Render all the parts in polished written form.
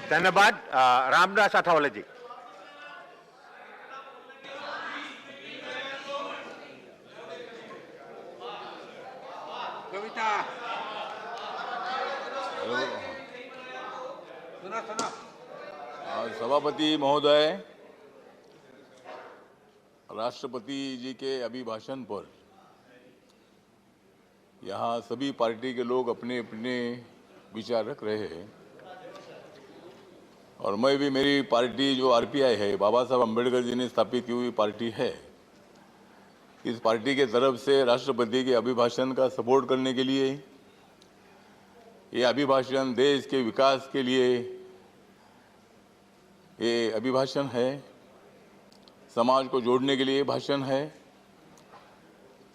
धन्यवाद। रामदास अठावले जी। कविता सभापति महोदय, राष्ट्रपति जी के अभिभाषण पर यहाँ सभी पार्टी के लोग अपने अपने विचार रख रहे हैं और मैं भी, मेरी पार्टी जो आरपीआई है, बाबा साहब अम्बेडकर जी ने स्थापित की हुई पार्टी है, इस पार्टी के तरफ से राष्ट्रपति के अभिभाषण का सपोर्ट करने के लिए, ये अभिभाषण देश के विकास के लिए ये अभिभाषण है, समाज को जोड़ने के लिए भाषण है,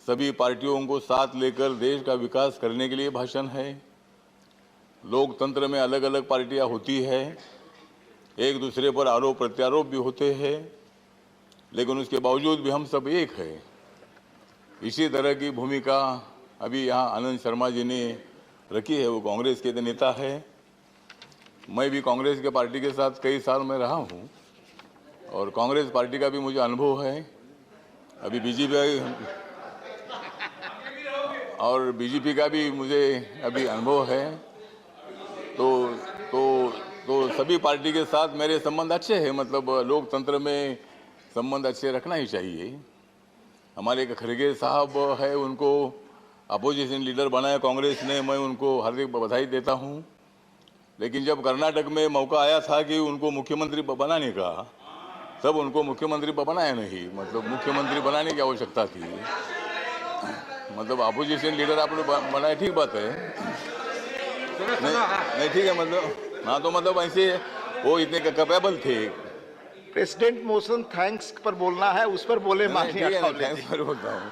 सभी पार्टियों को साथ लेकर देश का विकास करने के लिए भाषण है। लोकतंत्र में अलग अलग पार्टियां होती है, एक दूसरे पर आरोप प्रत्यारोप भी होते हैं, लेकिन उसके बावजूद भी हम सब एक है। इसी तरह की भूमिका अभी यहाँ आनंद शर्मा जी ने रखी है। वो कांग्रेस के नेता है, मैं भी कांग्रेस के पार्टी के साथ कई साल में रहा हूँ और कांग्रेस पार्टी का भी मुझे अनुभव है। अभी बीजेपी का भी मुझे अभी अनुभव है। तो सभी पार्टी के साथ मेरे संबंध अच्छे हैं। मतलब लोकतंत्र में संबंध अच्छे रखना ही चाहिए। हमारे एक खड़गे साहब है, उनको अपोजिशन लीडर बनाया कांग्रेस ने, मैं उनको हार्दिक बधाई देता हूँ। लेकिन जब कर्नाटक में मौका आया था कि उनको मुख्यमंत्री बनाने का, तब उनको मुख्यमंत्री बनाया नहीं। मतलब मुख्यमंत्री बनाने की आवश्यकता थी। मतलब अपोजिशन लीडर आपने बनाया, ठीक बात है, नहीं ठीक है, मतलब हाँ, तो मतलब ऐसे वो इतने कैपेबल थे। प्रेसिडेंट मोशन थैंक्स पर बोलना है, उस पर बोले माननीय अठावले जी। थैंक्स पर बोलता हूँ।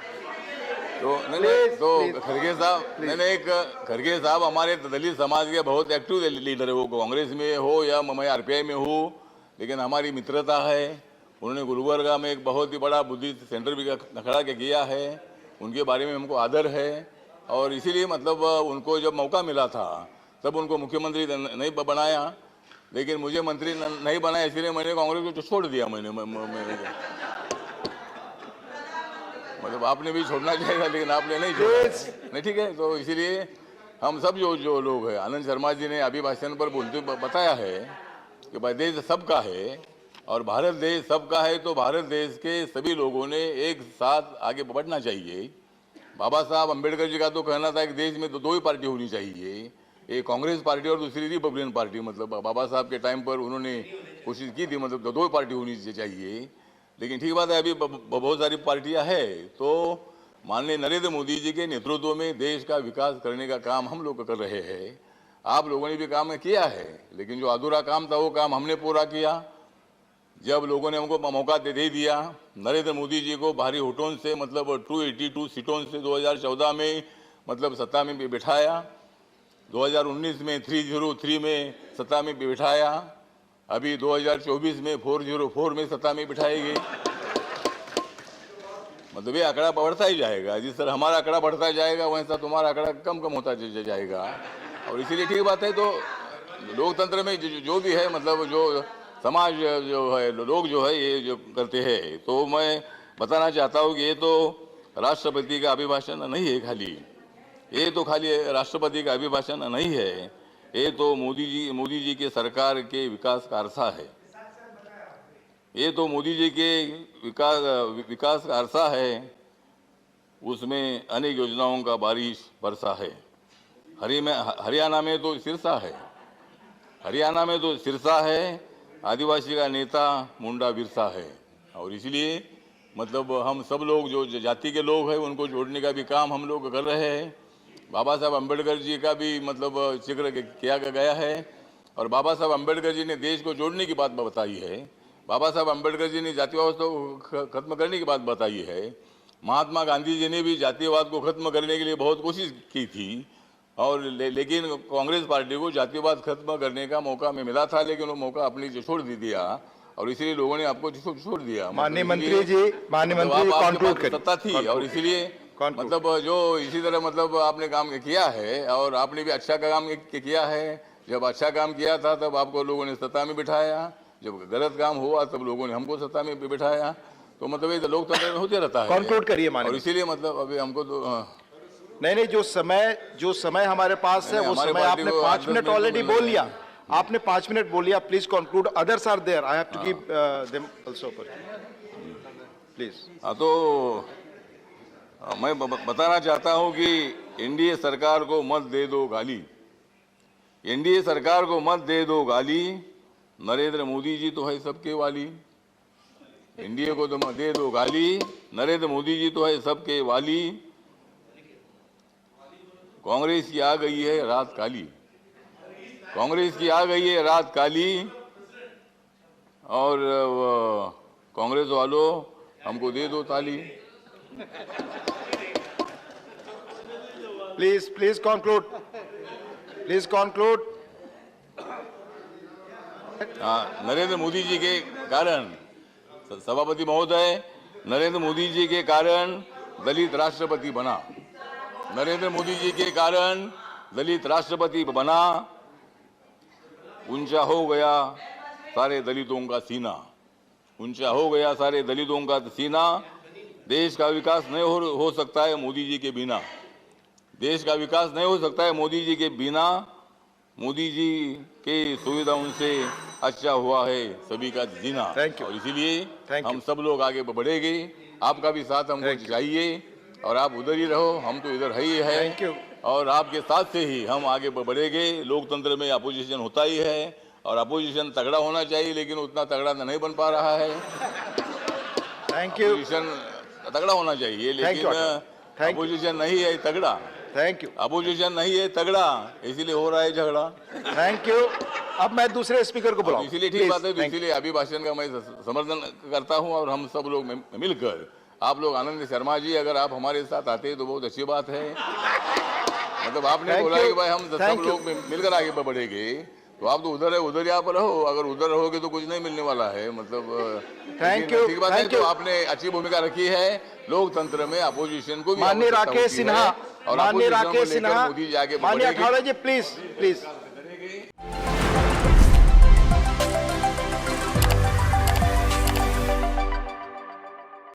तो नहीं तो खड़गे साहब, नहीं खड़गे साहब हमारे दलित समाज के बहुत एक्टिव लीडर है। वो कांग्रेस में हो या मैं आरपीआई में हूँ, लेकिन हमारी मित्रता है। उन्होंने गुलबर्गा में एक बहुत ही बड़ा बुद्धिस्ट सेंटर भी खड़ा किया है। उनके बारे में हमको आदर है और इसीलिए मतलब उनको जब मौका मिला था तब उनको मुख्यमंत्री नहीं बनाया, लेकिन मुझे मंत्री नहीं बनाया, इसलिए मैंने कांग्रेस को छोड़ दिया। मतलब आपने भी छोड़ना चाहिए, लेकिन आपने नहीं छोड़ा। नहीं ठीक है, तो इसीलिए हम सब जो लोग हैं, आनंद शर्मा जी ने अभिभाषण पर बोलते बताया है कि भाई देश सबका है और भारत देश सबका है, तो भारत देश के सभी लोगों ने एक साथ आगे बढ़ना चाहिए। बाबा साहब अम्बेडकर जी का तो कहना था कि देश में दो ही पार्टी होनी चाहिए, एक कांग्रेस पार्टी और दूसरी रिपब्लिकन पार्टी। मतलब बाबा साहब के टाइम पर उन्होंने कोशिश की थी, मतलब दो ही पार्टी होनी चाहिए। लेकिन ठीक बात है, अभी बहुत सारी पार्टियां हैं। तो माननीय नरेंद्र मोदी जी के नेतृत्व में देश का विकास करने का काम हम लोग कर रहे हैं। आप लोगों ने भी काम किया है, लेकिन जो अधूरा काम था वो काम हमने पूरा किया। जब लोगों ने हमको मौका दे दिया, नरेंद्र मोदी जी को भारी वोटों से, मतलब 282 सीटों से 2014 में मतलब सत्ता में बिठाया, 2019 में 303 में सत्ता में बिठाया, अभी 2024 में 404 में सत्ता में बिठाएगी। मतलब ये आंकड़ा बढ़ता ही जाएगा। जिस तरह हमारा आंकड़ा बढ़ता जाएगा, वैसा तुम्हारा आंकड़ा कम होता जाएगा। और इसीलिए ठीक बात है, तो लोकतंत्र में जो भी है, मतलब जो समाज जो है, लोग जो है, ये जो करते हैं, तो मैं बताना चाहता हूँ कि ये तो राष्ट्रपति का अभिभाषण नहीं है खाली, ये तो खाली राष्ट्रपति का अभिभाषण नहीं है, ये तो मोदी जी के सरकार के विकास का अरसा है। ये तो मोदी जी के विकास का अरसा है। उसमें अनेक योजनाओं का बारिश बरसा है। हरियाणा में तो सिरसा है, हरियाणा में तो सिरसा है। आदिवासी का नेता मुंडा बिरसा है। और इसलिए मतलब हम सब लोग जो जाति के लोग हैं, उनको जोड़ने का भी काम हम लोग कर रहे हैं। बाबा साहब अम्बेडकर जी का भी मतलब जिक्र किया गया है और बाबा साहब अम्बेडकर जी ने देश को जोड़ने की बात बताई है। बाबा साहब अम्बेडकर जी ने जातिवाद को खत्म करने की बात बताई है। महात्मा गांधी जी ने भी जातिवाद को खत्म करने के लिए बहुत कोशिश की थी और लेकिन कांग्रेस पार्टी को जातिवाद खत्म करने का मौका में मिला था, लेकिन वो मौका अपनी छोड़ दिया और इसीलिए लोगों ने आपको छोड़ दिया। माननीय मंत्री जी, सत्ता थी और इसीलिए मतलब जो इसी तरह मतलब आपने काम किया है और आपने भी अच्छा काम किया है। जब अच्छा काम किया था तब आपको लोगों ने सत्ता में बिठाया, जब गलत काम हुआ तब लोगों ने हमको सत्ता में बिठाया। तो मतलब ये तो लोकतंत्र में होते रहता है। Conclude करिए और माननीय। इसीलिए मतलब अभी हमको तो नहीं, जो समय हमारे पास है वो हमारे समय पार्टी आपने को 5 10 मिनट मिनट ऑलरेडी मिलने बोल हैं। लिया, आपने 5 मिनट बोल लिया। Please conclude, others are there, I have to give them also please. हाँ, तो मैं बताना चाहता हूं कि एनडीए सरकार को मत दे दो गाली, एनडीए सरकार को मत दे दो गाली, नरेंद्र मोदी जी तो है सबके वाली। एनडीए को तो मत दे दो गाली, नरेंद्र मोदी जी तो है सबके वाली। कांग्रेस की आ गई है रात काली, कांग्रेस की आ गई है रात काली। और कांग्रेस वालों हमको दे दो ताली। Please conclude, please conclude. हाँ, नरेंद्र मोदी जी के कारण, सभापति महोदय, नरेंद्र मोदी जी के कारण दलित राष्ट्रपति बना, नरेंद्र मोदी जी के कारण दलित राष्ट्रपति बना। ऊंचा हो गया सारे दलितों का सीना, ऊंचा हो गया सारे दलितों का सीना। देश का विकास नहीं हो सकता है मोदी जी के बिना, देश का विकास नहीं हो सकता है मोदी जी के बिना। मोदी जी के सुविधाओं से अच्छा हुआ है सभी का जीना। Thank you. और इसीलिए Thank हम you. सब लोग आगे बढ़ेंगे। आपका भी साथ हमको Thank you. चाहिए और आप उधर ही रहो, हम तो इधर है ही है। Thank you. और आपके साथ से ही हम आगे बढ़ेंगे। लोकतंत्र में अपोजिशन होता ही है और अपोजिशन तगड़ा होना चाहिए, लेकिन उतना तगड़ा नहीं बन पा रहा है। थैंक यू, अपोजिशन तगड़ा होना चाहिए, Thank लेकिन you, Thank you. अपोजिशन नहीं है तगड़ा, थैंक यू, अपोजिशन नहीं है तगड़ा, इसीलिए हो रहा है झगड़ा। Thank you. अब मैं दूसरे स्पीकर को बुलाऊं। इसीलिए ठीक Please, बात है, तो thank you. इसीलिए अभिभाषण का मैं समर्थन करता हूं। और हम सब लोग मिलकर, आप लोग, आनंद शर्मा जी अगर आप हमारे साथ आते तो बहुत अच्छी बात है। मतलब आपने Thank बोला you. कि भाई हम Thank सब you. लोग मिलकर आगे बढ़ेंगे, तो आप तो उधर है, उधर ही आप रहो। अगर उधर रहोगे तो कुछ नहीं मिलने वाला है। मतलब Thank लेकिन you, ठीक बात है, thank तो you. आपने अच्छी भूमिका रखी है। लोकतंत्र में अपोजिशन को भी माननीय आवश्यकता राकेश होती है। सिन्हा, और माननीय opposition को राकेश लेकर सिन्हा, मोदी जी आगे माननीय बढ़ेंगे। अठावले जी, प्लीज प्लीज।